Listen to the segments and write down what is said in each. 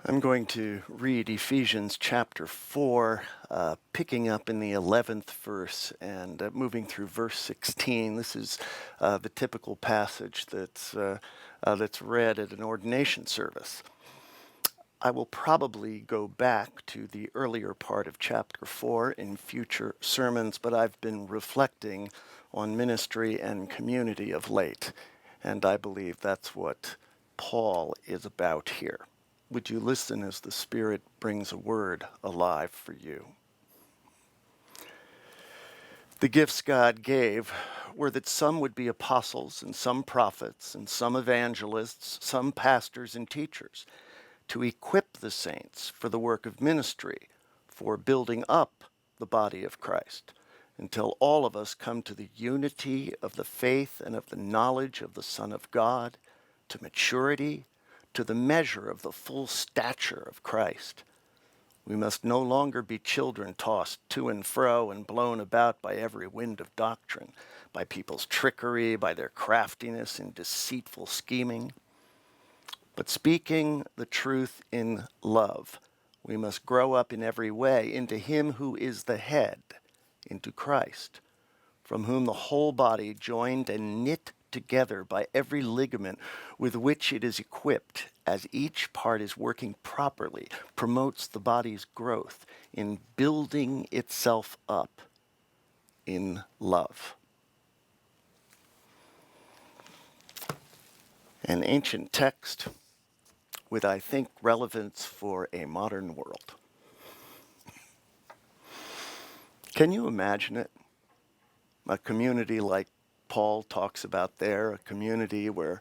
I'm going to read Ephesians chapter 4, picking up in the 11th verse and moving through verse 16. This is the typical passage that's read at an ordination service. I will probably go back to the earlier part of chapter 4 in future sermons, but I've been reflecting on ministry and community of late, and I believe that's what Paul is about here. Would you listen as the Spirit brings a word alive for you? The gifts God gave were that some would be apostles and some prophets and some evangelists, some pastors and teachers, to equip the saints for the work of ministry, for building up the body of Christ, until all of us come to the unity of the faith and of the knowledge of the Son of God, to maturity, to the measure of the full stature of Christ. We must no longer be children tossed to and fro and blown about by every wind of doctrine, by people's trickery, by their craftiness and deceitful scheming. But speaking the truth in love, we must grow up in every way into Him who is the head, into Christ, from whom the whole body, joined and knit together by every ligament with which it is equipped, as each part is working properly, promotes the body's growth in building itself up in love. An ancient text with, I think, relevance for a modern world. Can you imagine it? A community like Paul talks about there, a community where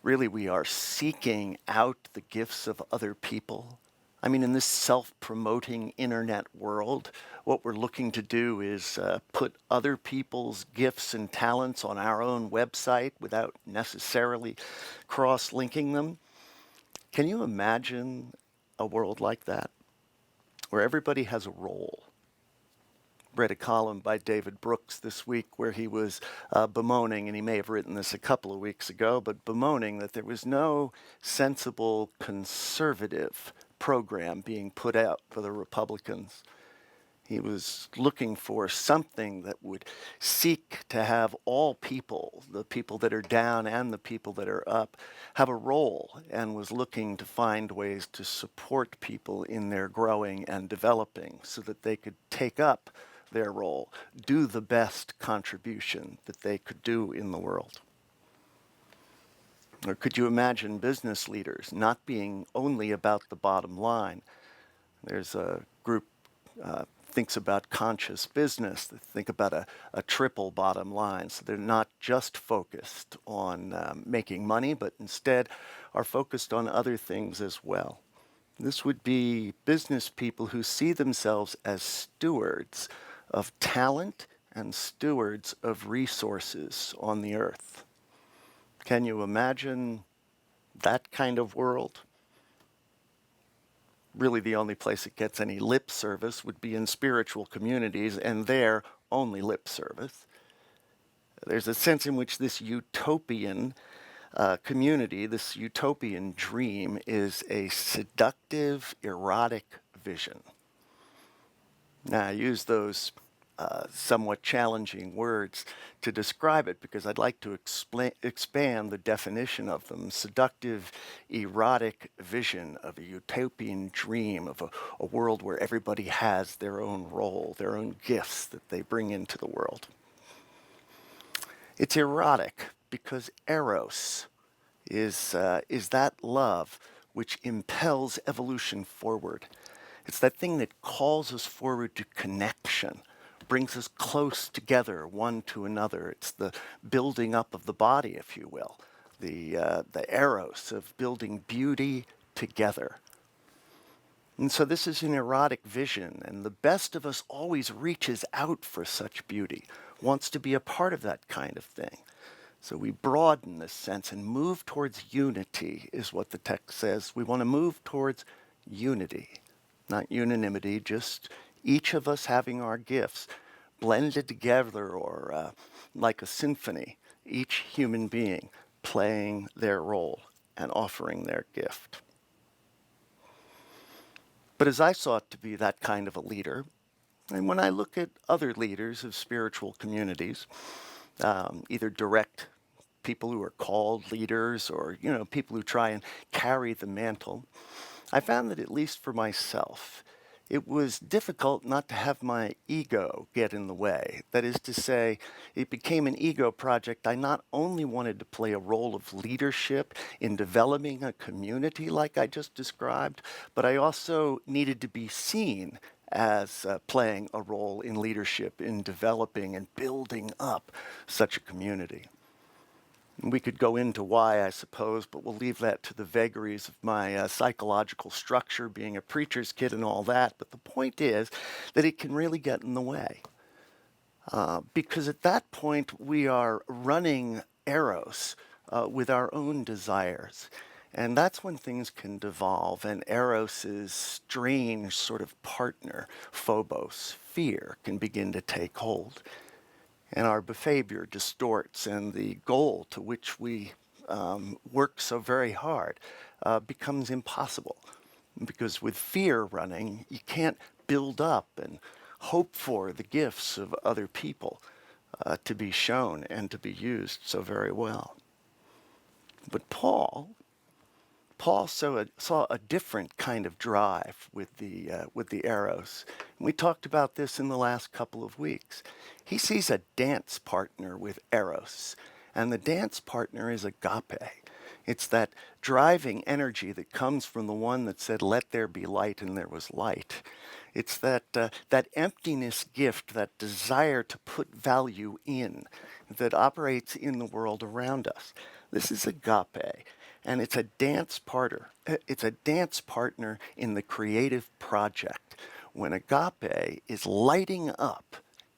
really we are seeking out the gifts of other people. I mean, in this self-promoting internet world, what we're looking to do is put other people's gifts and talents on our own website without necessarily cross-linking them. Can you imagine a world like that, where everybody has a role? Read a column by David Brooks this week where he was bemoaning, and he may have written this a couple of weeks ago, but bemoaning that there was no sensible conservative program being put out for the Republicans. He was looking for something that would seek to have all people, the people that are down and the people that are up, have a role, and was looking to find ways to support people in their growing and developing so that they could take up their role, do the best contribution that they could do in the world. Or could you imagine business leaders not being only about the bottom line? There's a group thinks about conscious business, that think about a triple bottom line. So they're not just focused on making money, but instead are focused on other things as well. This would be business people who see themselves as stewards of talent and stewards of resources on the earth. Can you imagine that kind of world? Really, the only place it gets any lip service would be in spiritual communities, and there, only lip service. There's a sense in which this utopian community, this utopian dream, is a seductive, erotic vision. Now, I use those somewhat challenging words to describe it because I'd like to expand the definition of them. Seductive, erotic vision of a utopian dream of a world where everybody has their own role, their own gifts that they bring into the world. It's erotic because eros is that love which impels evolution forward. It's that thing that calls us forward to connection, brings us close together one to another. It's the building up of the body, if you will, the eros of building beauty together. And so this is an erotic vision, and the best of us always reaches out for such beauty, wants to be a part of that kind of thing. So we broaden this sense and move towards unity, is what the text says. We want to move towards unity, not unanimity, just each of us having our gifts blended together, or like a symphony, each human being playing their role and offering their gift. But as I sought to be that kind of a leader, and when I look at other leaders of spiritual communities, either direct people who are called leaders or, people who try and carry the mantle, I found that at least for myself, it was difficult not to have my ego get in the way. That is to say, it became an ego project. I not only wanted to play a role of leadership in developing a community like I just described, but I also needed to be seen as playing a role in leadership in developing and building up such a community. We could go into why, I suppose, but we'll leave that to the vagaries of my psychological structure, being a preacher's kid and all that. But the point is that it can really get in the way. Because at that point, we are running Eros with our own desires. And that's when things can devolve, and Eros's strange sort of partner, Phobos, fear, can begin to take hold. And our behavior distorts, and the goal to which we work so very hard becomes impossible. Because with fear running, you can't build up and hope for the gifts of other people to be shown and to be used so very well. But Paul saw a different kind of drive with the Eros. And we talked about this in the last couple of weeks. He sees a dance partner with Eros, and the dance partner is agape. It's that driving energy that comes from the one that said, "Let there be light," and there was light. It's that emptiness gift, that desire to put value in, that operates in the world around us. This is agape, and it's a dance partner. It's a dance partner in the creative project. When agape is lighting up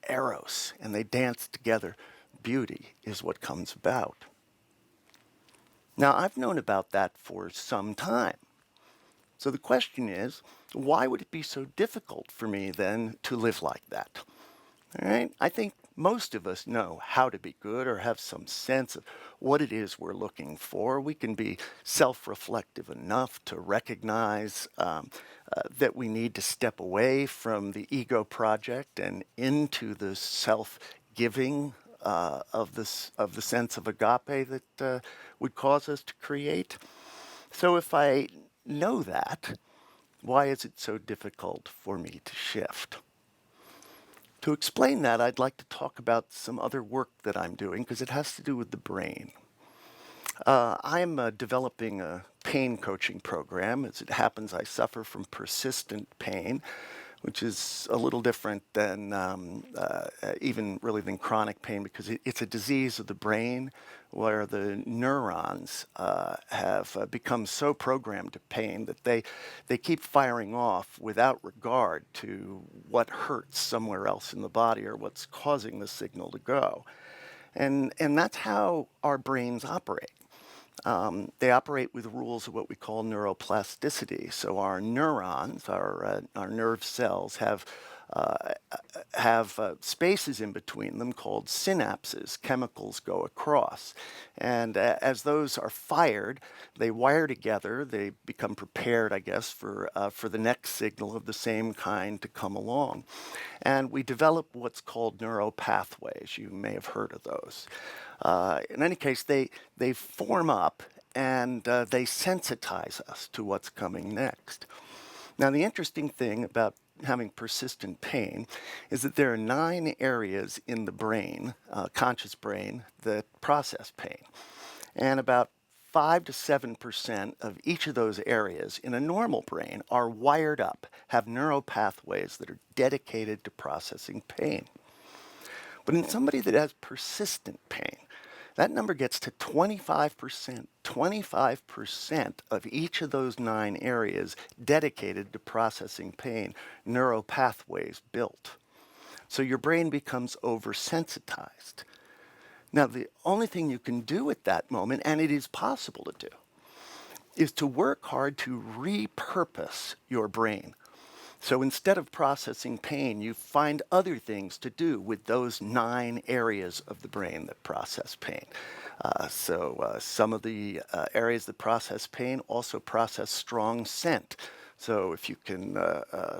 Eros and they dance together, beauty is what comes about. Now, I've known about that for some time. So the question is, why would it be so difficult for me then to live like that? All right? I think most of us know how to be good or have some sense of what it is we're looking for. We can be self-reflective enough to recognize that we need to step away from the ego project and into the self-giving of the sense of agape that would cause us to create. So if I know that, why is it so difficult for me to shift? To explain that, I'd like to talk about some other work that I'm doing because it has to do with the brain. I'm developing a pain coaching program. As it happens, I suffer from persistent pain, which is a little different than even really than chronic pain because it's a disease of the brain where the neurons have become so programmed to pain that they keep firing off without regard to what hurts somewhere else in the body or what's causing the signal to go. And that's how our brains operate. They operate with rules of what we call neuroplasticity. So our neurons, our nerve cells, have spaces in between them called synapses. Chemicals go across, and as those are fired, they wire together. They become prepared, I guess, for the next signal of the same kind to come along, and we develop what's called neural pathways. You may have heard of those. In any case, they form up and they sensitize us to what's coming next. Now, the interesting thing about having persistent pain is that there are 9 areas in the brain, conscious brain, that process pain. And about 5 to 7% of each of those areas in a normal brain are wired up, have neural pathways that are dedicated to processing pain. But in somebody that has persistent pain, that number gets to 25%. 25% of each of those 9 areas dedicated to processing pain, neural pathways built. So your brain becomes oversensitized. Now, the only thing you can do at that moment, and it is possible to do, is to work hard to repurpose your brain. So instead of processing pain, you find other things to do with those 9 areas of the brain that process pain. Some of the areas that process pain also process strong scent. So if you can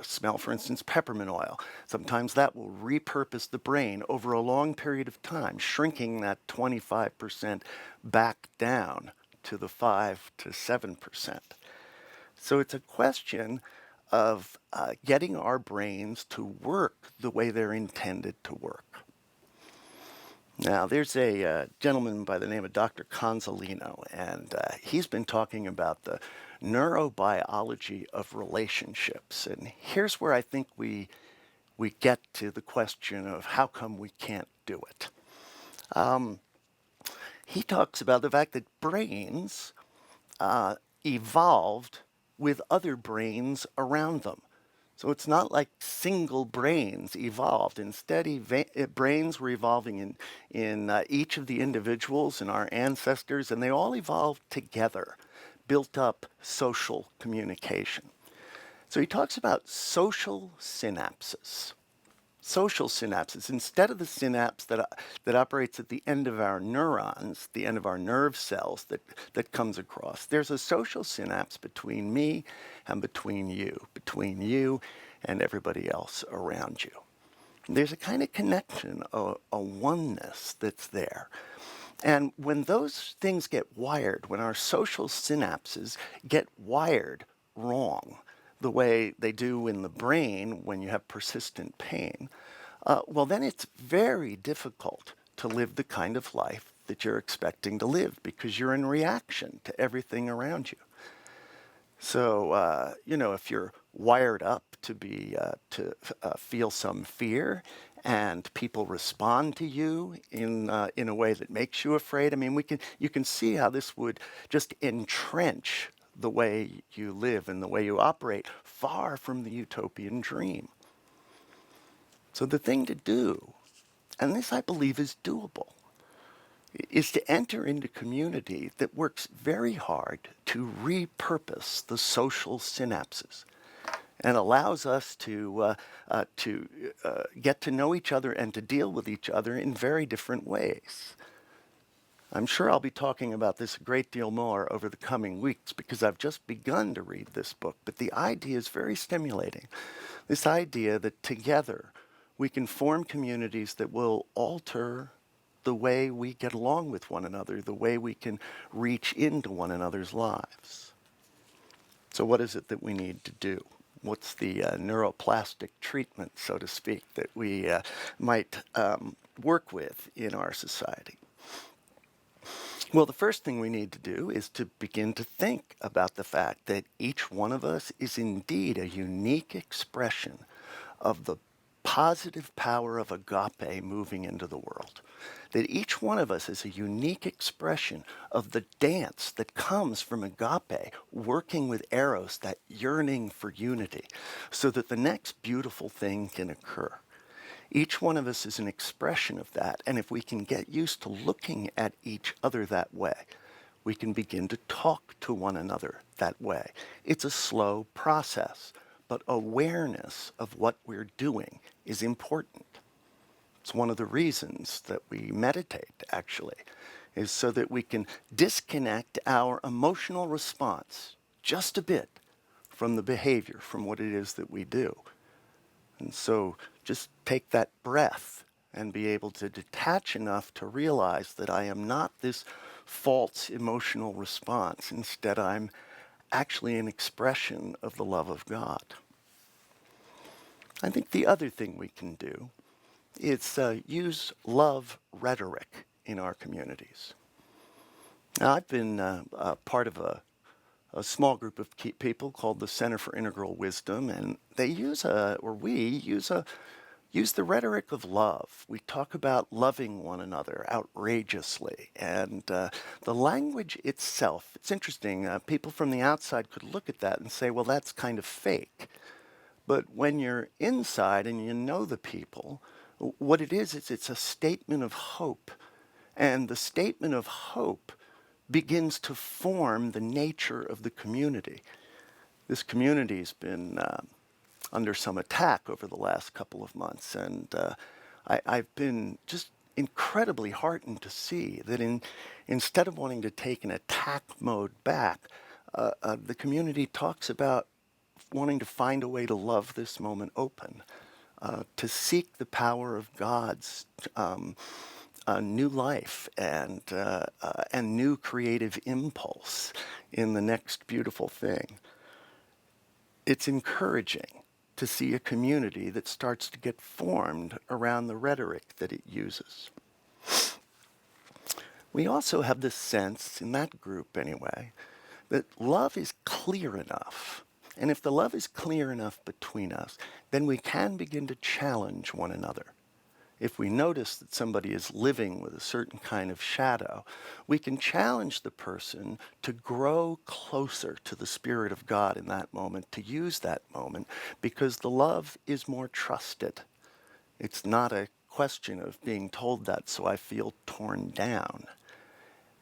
smell, for instance, peppermint oil, sometimes that will repurpose the brain over a long period of time, shrinking that 25% back down to the 5 to 7%. So it's a question of getting our brains to work the way they're intended to work. Now, there's a gentleman by the name of Dr. Consolino, and he's been talking about the neurobiology of relationships. And here's where I think we get to the question of how come we can't do it. He talks about the fact that brains evolved with other brains around them. So it's not like single brains evolved. Instead, brains were evolving in each of the individuals and our ancestors, and they all evolved together, built up social communication. So he talks about social synapses. Social synapses, instead of the synapse that operates at the end of our neurons, the end of our nerve cells that comes across, there's a social synapse between me and between you and everybody else around you. There's a kind of connection, a oneness that's there. And when those things get wired, when our social synapses get wired wrong, the way they do in the brain when you have persistent pain, well, then it's very difficult to live the kind of life that you're expecting to live because you're in reaction to everything around you. So, if you're wired up to feel some fear, and people respond to you in a way that makes you afraid, I mean, you can see how this would just entrench the way you live and the way you operate, far from the utopian dream. So the thing to do, and this I believe is doable, is to enter into community that works very hard to repurpose the social synapses and allows us to get to know each other and to deal with each other in very different ways. I'm sure I'll be talking about this a great deal more over the coming weeks because I've just begun to read this book, but the idea is very stimulating. This idea that together we can form communities that will alter the way we get along with one another, the way we can reach into one another's lives. So what is it that we need to do? What's the neuroplastic treatment, so to speak, that we might work with in our society? Well, the first thing we need to do is to begin to think about the fact that each one of us is indeed a unique expression of the positive power of agape moving into the world. That each one of us is a unique expression of the dance that comes from agape, working with eros, that yearning for unity, so that the next beautiful thing can occur. Each one of us is an expression of that, and if we can get used to looking at each other that way, we can begin to talk to one another that way. It's a slow process, but awareness of what we're doing is important. It's one of the reasons that we meditate, actually, is so that we can disconnect our emotional response just a bit from the behavior, from what it is that we do. And so just take that breath and be able to detach enough to realize that I am not this false emotional response. Instead, I'm actually an expression of the love of God. I think the other thing we can do is use love rhetoric in our communities. Now, I've been part of a small group of people called the Center for Integral Wisdom, and they use use the rhetoric of love. We talk about loving one another outrageously, and the language itself, it's interesting. People from the outside could look at that and say, well, that's kind of fake. But when you're inside and you know the people, what it is it's a statement of hope. And the statement of hope begins to form the nature of the community. This community's been under some attack over the last couple of months, and I've been just incredibly heartened to see that instead of wanting to take an attack mode back, the community talks about wanting to find a way to love this moment open, to seek the power of God's new life and new creative impulse in the next beautiful thing. It's encouraging to see a community that starts to get formed around the rhetoric that it uses. We also have this sense, in that group anyway, that love is clear enough. And if the love is clear enough between us, then we can begin to challenge one another. If we notice that somebody is living with a certain kind of shadow, we can challenge the person to grow closer to the Spirit of God in that moment, to use that moment, because the love is more trusted. It's not a question of being told that so I feel torn down.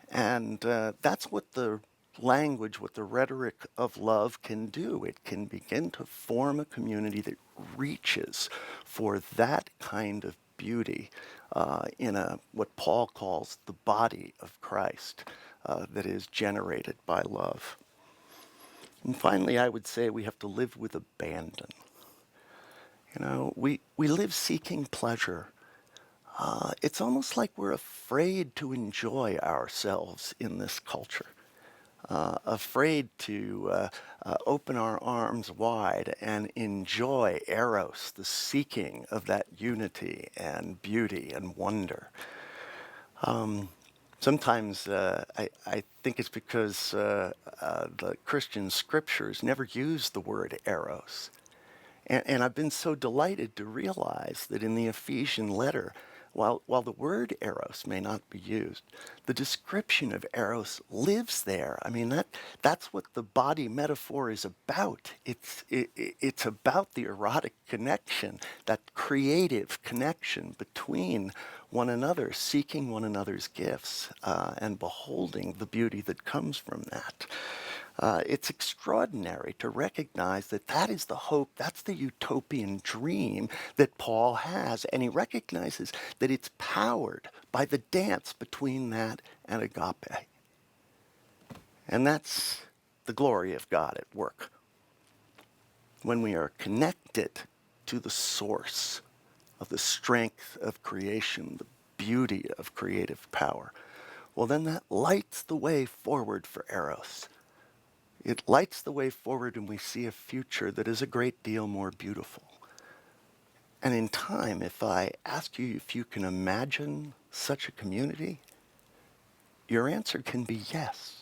And that's what the language, what the rhetoric of love can do. It can begin to form a community that reaches for that kind of beauty in what Paul calls the body of Christ that is generated by love. And finally, I would say we have to live with abandon. You know, we live seeking pleasure. It's almost like we're afraid to enjoy ourselves in this culture, afraid to open our arms wide and enjoy eros, the seeking of that unity and beauty and wonder. Sometimes I think it's because the Christian scriptures never use the word eros. And I've been so delighted to realize that in the Ephesian letter, while the word eros may not be used, the description of eros lives there. I mean, that's what the body metaphor is about. It's about the erotic connection, that creative connection between one another, seeking one another's gifts, and beholding the beauty that comes from that. It's extraordinary to recognize that that is the hope, that's the utopian dream that Paul has. And he recognizes that it's powered by the dance between that and agape. And that's the glory of God at work. When we are connected to the source of the strength of creation, the beauty of creative power, well, then that lights the way forward for Eros. It lights the way forward and we see a future that is a great deal more beautiful. And in time, if I ask you if you can imagine such a community, your answer can be yes.